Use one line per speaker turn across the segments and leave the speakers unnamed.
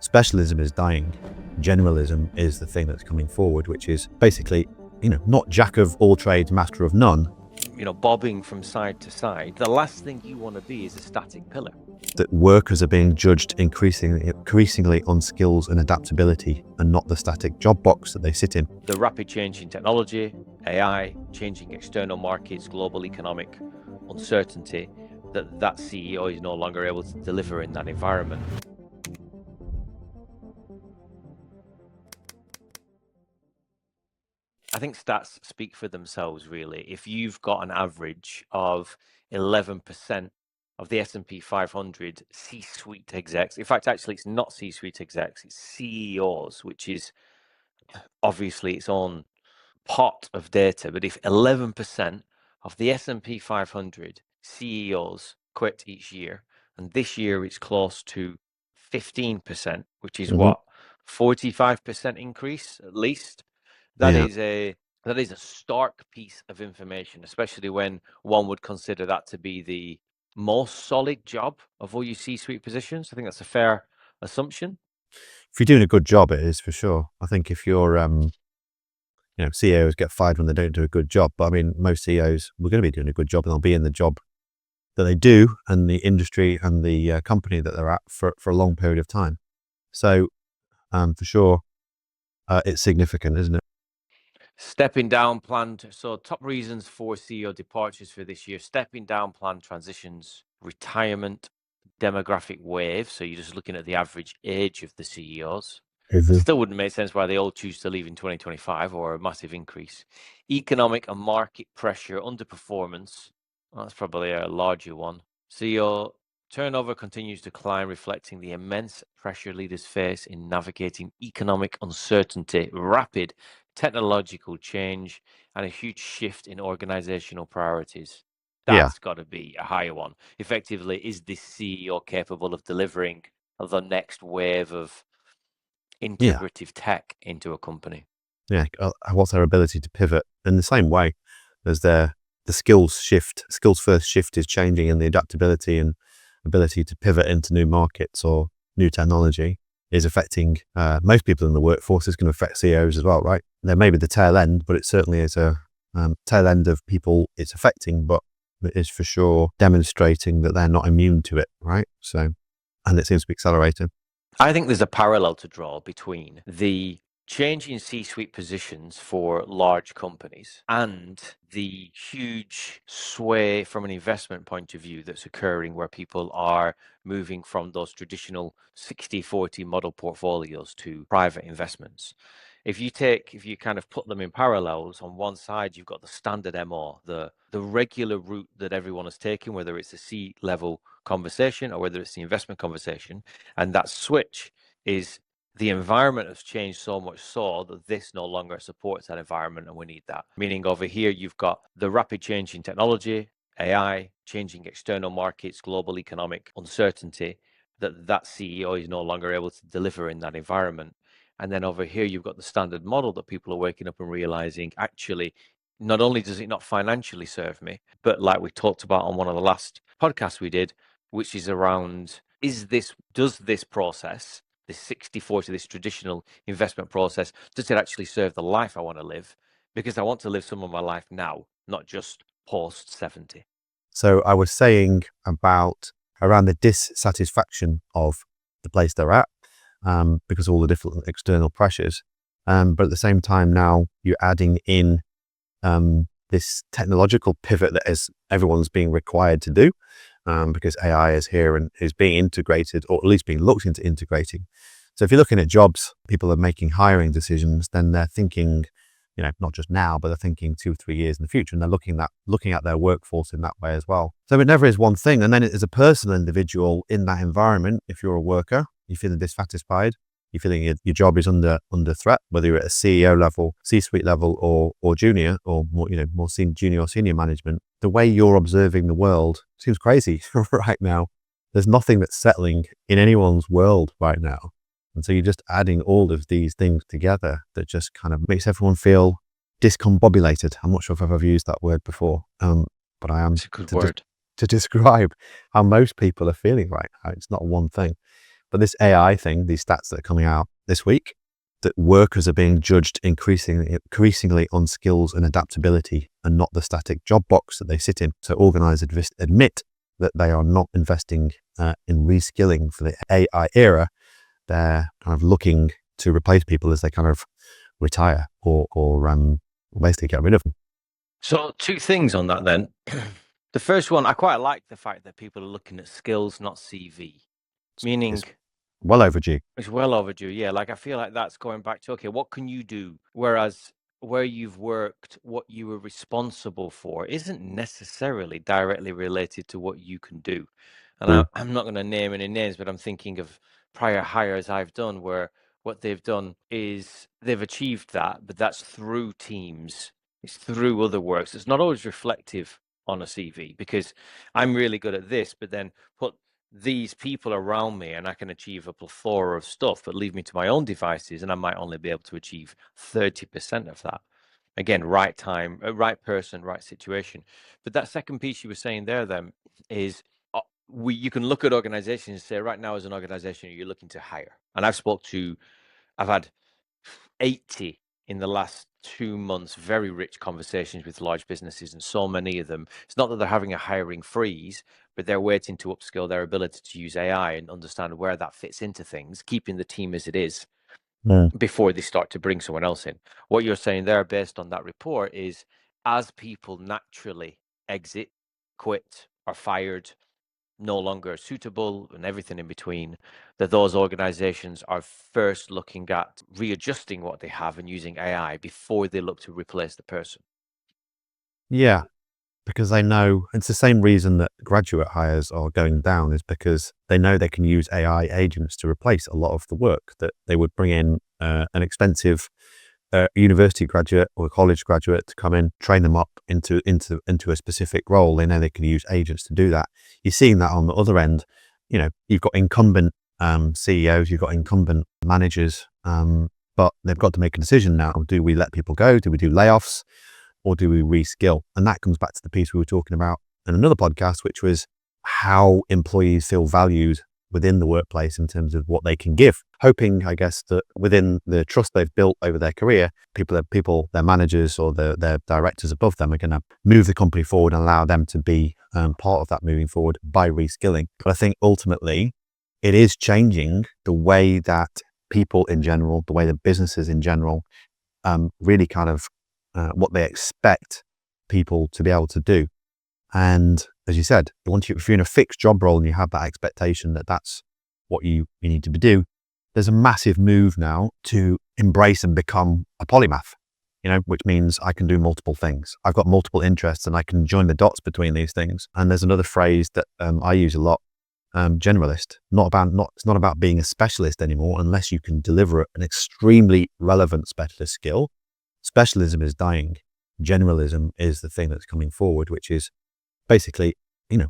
Specialism is dying. Generalism is the thing that's coming forward, which is basically, not jack of all trades, master of none.
Bobbing from side to side. The last thing you want to be is a static pillar.
That workers are being judged increasingly on skills and adaptability and not the static job box that they sit in.
The rapid change in technology, AI, changing external markets, global economic uncertainty, that CEO is no longer able to deliver in that environment. I think stats speak for themselves, really. If you've got an average of 11% of the S&P 500 C-suite execs, in fact, actually, it's not C-suite execs, it's CEOs, which is obviously its own pot of data. But if 11% of the S&P 500 CEOs quit each year, and this year it's close to 15%, which is what, 45% increase at least. That is a stark piece of information, especially when one would consider that to be the most solid job of all your C-suite positions. I think that's a fair assumption.
If you're doing a good job, it is for sure. I think if you're, CEOs get fired when they don't do a good job, but I mean, most CEOs were going to be doing a good job, and they'll be in the job that they do and the industry and the company that they're at for a long period of time. So, for sure, it's significant, isn't it?
Stepping down plan. So top reasons for CEO departures for this year: stepping down plan, transitions, retirement, demographic wave. So you're just looking at the average age of the CEOs. Still wouldn't make sense why they all choose to leave in 2025 or a massive increase. Economic and market pressure, underperformance. Well, that's probably a larger one. CEO turnover continues to climb, reflecting the immense pressure leaders face in navigating economic uncertainty, rapid technological change, and a huge shift in organizational priorities. That's got to be a higher one. Effectively, is this CEO capable of delivering the next wave of integrative tech into a company?
Yeah, what's their ability to pivot? In the same way as the skills first shift is changing, and the adaptability and ability to pivot into new markets or new technology is affecting most people in the workforce. Is going to affect CEOs as well, right? There may be the tail end, but it certainly is a tail end of people it's affecting, but it is for sure demonstrating that they're not immune to it, right? So, and it seems to be accelerating.
I think there's a parallel to draw between the change in C-suite positions for large companies and the huge sway from an investment point of view that's occurring, where people are moving from those traditional 60-40 model portfolios to private investments. If you kind of put them in parallels, on one side you've got the standard MO, the regular route that everyone is taking, whether it's a C-level conversation or whether it's the investment conversation, and that switch is the environment has changed so much so that this no longer supports that environment, and we need that. Meaning over here you've got the rapid change in technology, AI, changing external markets, global economic uncertainty, that CEO is no longer able to deliver in that environment. And then over here, you've got the standard model that people are waking up and realizing, actually, not only does it not financially serve me, but like we talked about on one of the last podcasts we did, which is around, does this process, this 60-40, this traditional investment process, does it actually serve the life I want to live? Because I want to live some of my life now, not just post 70.
So I was saying around the dissatisfaction of the place they're at, because of all the different external pressures. But at the same time, now you're adding in this technological pivot that everyone's being required to do, because AI is here and is being integrated, or at least being looked into integrating. So if you're looking at jobs, people are making hiring decisions, then they're thinking, not just now, but they're thinking 2-3 years in the future, and they're looking at their workforce in that way as well. So it never is one thing. And then as a personal individual in that environment, if you're a worker, you're feeling dissatisfied, you're feeling your job is under threat, whether you're at a CEO level, C-suite level, or junior, or more, more junior or senior management, the way you're observing the world seems crazy right now. There's nothing that's settling in anyone's world right now. And so you're just adding all of these things together that just kind of makes everyone feel discombobulated. I'm not sure if I've ever used that word before, but I am.
It's a good word
to describe how most people are feeling right now. It's not one thing. But this AI thing, these stats that are coming out this week, that workers are being judged increasingly on skills and adaptability and not the static job box that they sit in. So organizers admit that they are not investing in reskilling for the AI era. They're kind of looking to replace people as they kind of retire or basically get rid of them.
So 2 things on that then. The first one, I quite like the fact that people are looking at skills, not CV, meaning
It's well overdue.
it's well overdue. Yeah, like I feel like that's going back to, okay, what can you do? Whereas where you've worked, what you were responsible for isn't necessarily directly related to what you can do. And I'm not going to name any names, but I'm thinking of prior hires I've done where what they've done is they've achieved that, but that's through teams. It's through other works. It's not always reflective on a CV because I'm really good at this, but then put these people around me and I can achieve a plethora of stuff, but leave me to my own devices and I might only be able to achieve 30% of that. Again, right time, right person, right situation. But that second piece you were saying there then is you can look at organizations and say, right now as an organization, you're looking to hire. And I've had 80 in the last 2 months, very rich conversations with large businesses, and so many of them, it's not that they're having a hiring freeze, but they're waiting to upskill their ability to use AI and understand where that fits into things, keeping the team as it is before they start to bring someone else in. What you're saying there, based on that report, is as people naturally exit, quit, are fired, no longer suitable, and everything in between, that those organizations are first looking at readjusting what they have and using AI before they look to replace the person.
Yeah, because they know it's the same reason that graduate hires are going down is because they know they can use AI agents to replace a lot of the work that they would bring in an expensive university graduate or college graduate to come in, train them up into a specific role. They know they can use agents to do that. You're seeing that on the other end. You know, you've got incumbent CEOs, you've got incumbent managers, but they've got to make a decision now. Do we let people go? Do we do layoffs? Or do we reskill? And that comes back to the piece we were talking about in another podcast, which was how employees feel valued within the workplace in terms of what they can give. Hoping, I guess, that within the trust they've built over their career, their managers or their directors above them are going to move the company forward and allow them to be part of that moving forward by reskilling. But I think ultimately it is changing the way that people in general, the way that businesses in general, really kind of what they expect people to be able to do. And as you said, if you're in a fixed job role and you have that expectation that that's what you need to do, there's a massive move now to embrace and become a polymath, which means I can do multiple things. I've got multiple interests and I can join the dots between these things. And there's another phrase that I use a lot, generalist. It's not about being a specialist anymore unless you can deliver an extremely relevant specialist skill. Specialism is dying. Generalism is the thing that's coming forward, which is basically,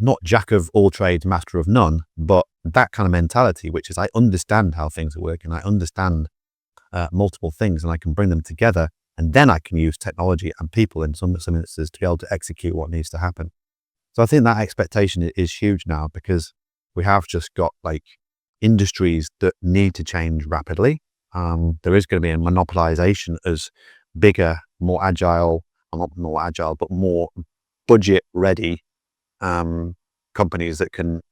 not jack of all trades, master of none, but that kind of mentality, which is I understand how things are working. I understand multiple things and I can bring them together. And then I can use technology and people in some instances to be able to execute what needs to happen. So I think that expectation is huge now because we have just got industries that need to change rapidly. There is going to be a monopolization as bigger, more agile, not more agile, but more budget ready companies that can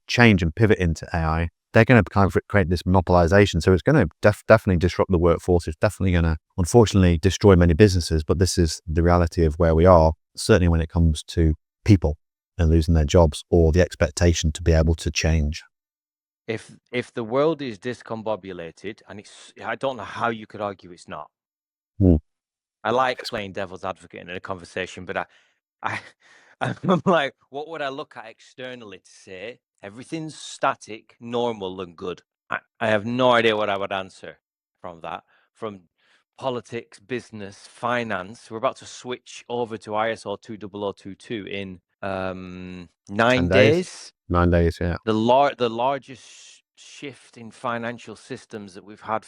change and pivot into AI. They're going to kind of create this monopolization. So it's going to definitely disrupt the workforce. It's definitely going to, unfortunately, destroy many businesses. But this is the reality of where we are, certainly when it comes to people and losing their jobs or the expectation to be able to change.
If the world is discombobulated, and I don't know how you could argue it's not. I like playing devil's advocate in a conversation, but I'm like, what would I look at externally to say everything's static, normal, and good? I have no idea what I would answer from that. From politics, business, finance, we're about to switch over to ISO 20022 in 9 days.
9 days, yeah.
The largest shift in financial systems that we've had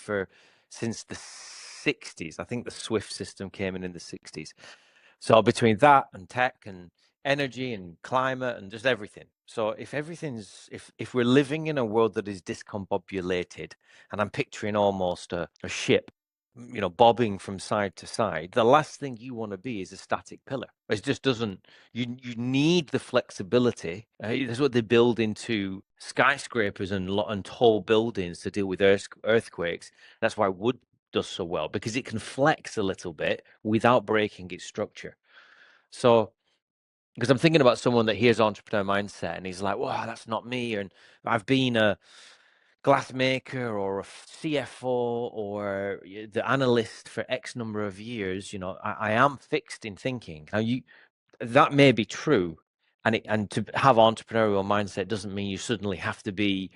since the 60s. I think the SWIFT system came in the 60s. So between that and tech and energy and climate and just everything. So if we're living in a world that is discombobulated, and I'm picturing almost a ship, bobbing from side to side, the last thing you want to be is a static pillar. It just doesn't. You need the flexibility. That's what they build into skyscrapers and tall buildings to deal with earthquakes. That's why wood does so well, because it can flex a little bit without breaking its structure. So, because I'm thinking about someone that hears entrepreneur mindset and he's like, "Wow, that's not me," and I've been a glass maker or a CFO or the analyst for X number of years. I am fixed in thinking. Now, that may be true, and to have entrepreneurial mindset doesn't mean you suddenly have to be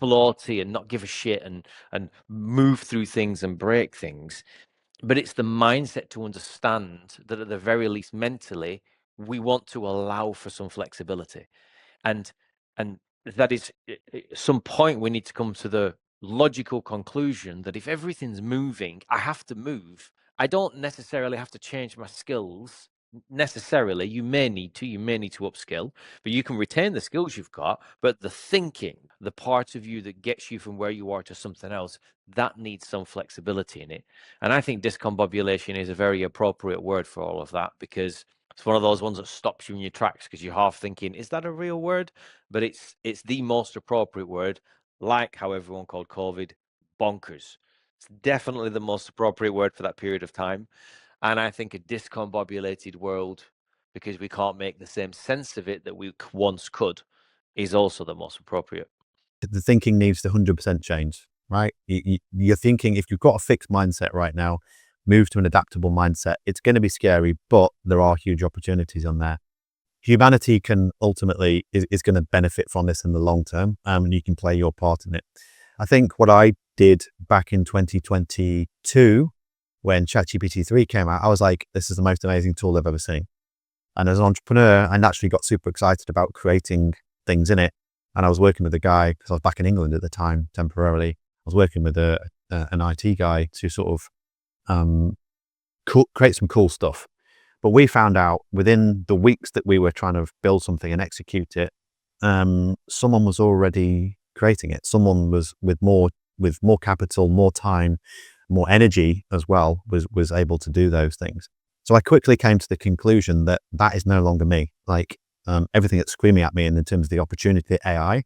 floaty and not give a shit and move through things and break things. But it's the mindset to understand that at the very least mentally, we want to allow for some flexibility. And that is at some point we need to come to the logical conclusion that if everything's moving, I have to move. I don't necessarily have to change my skills necessarily. You may need to upskill, but you can retain the skills you've got. But the thinking, the part of you that gets you from where you are to something else, that needs some flexibility in it. And I think discombobulation is a very appropriate word for all of that, because it's one of those ones that stops you in your tracks because you're half thinking, is that a real word? But it's the most appropriate word, like how everyone called COVID bonkers. It's definitely the most appropriate word for that period of time. And I think a discombobulated world, because we can't make the same sense of it that we once could, is also the most appropriate.
The thinking needs to 100% change, right? You're thinking, if you've got a fixed mindset right now, move to an adaptable mindset. It's going to be scary, but there are huge opportunities on there. Humanity can ultimately is going to benefit from this in the long term, and you can play your part in it. I think what I did back in 2022, when ChatGPT 3 came out, I was like, this is the most amazing tool I've ever seen. And as an entrepreneur, I naturally got super excited about creating things in it. And I was working with a guy, because I was back in England at the time temporarily. I was working with an IT guy to sort of create some cool stuff. But we found out within the weeks that we were trying to build something and execute it, someone was already creating it. Someone was with more capital, more time, more energy as well, was able to do those things. So I quickly came to the conclusion that is no longer me. Like everything that's screaming at me in terms of the opportunity, AI,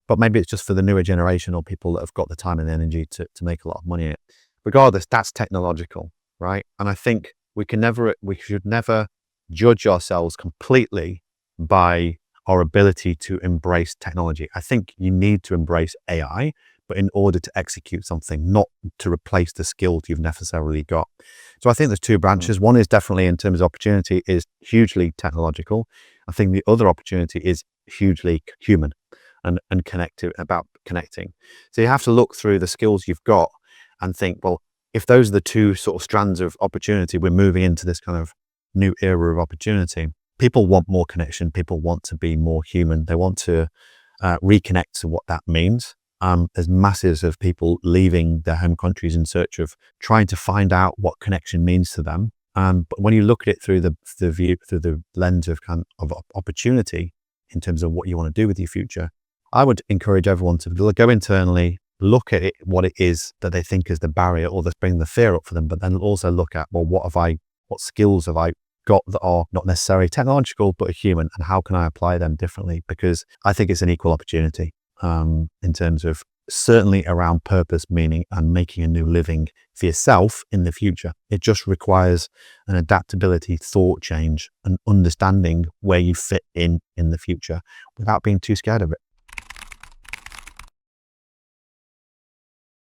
but maybe it's just for the newer generation or people that have got the time and energy to make a lot of money in it. Regardless, that's technological, right? And I think we should never judge ourselves completely by our ability to embrace technology. I think you need to embrace AI, but in order to execute something, not to replace the skills you've necessarily got. So I think there's two branches. One is definitely, in terms of opportunity, is hugely technological. I think the other opportunity is hugely human and connecting. So you have to look through the skills you've got and think, well, if those are the two sort of strands of opportunity, we're moving into this kind of new era of opportunity. People want more connection. People want to be more human. They want to reconnect to what that means. There's masses of people leaving their home countries in search of trying to find out what connection means to them. But when you look at it through the lens of opportunity in terms of what you want to do with your future, I would encourage everyone to go internally, look at it, what it is that they think is the barrier or that's bringing the fear up for them, but then also look at, well, what skills have I got that are not necessarily technological, but are human, and how can I apply them differently? Because I think it's an equal opportunity in terms of certainly around purpose, meaning, and making a new living for yourself in the future. It just requires an adaptability, thought change, and understanding where you fit in the future without being too scared of it.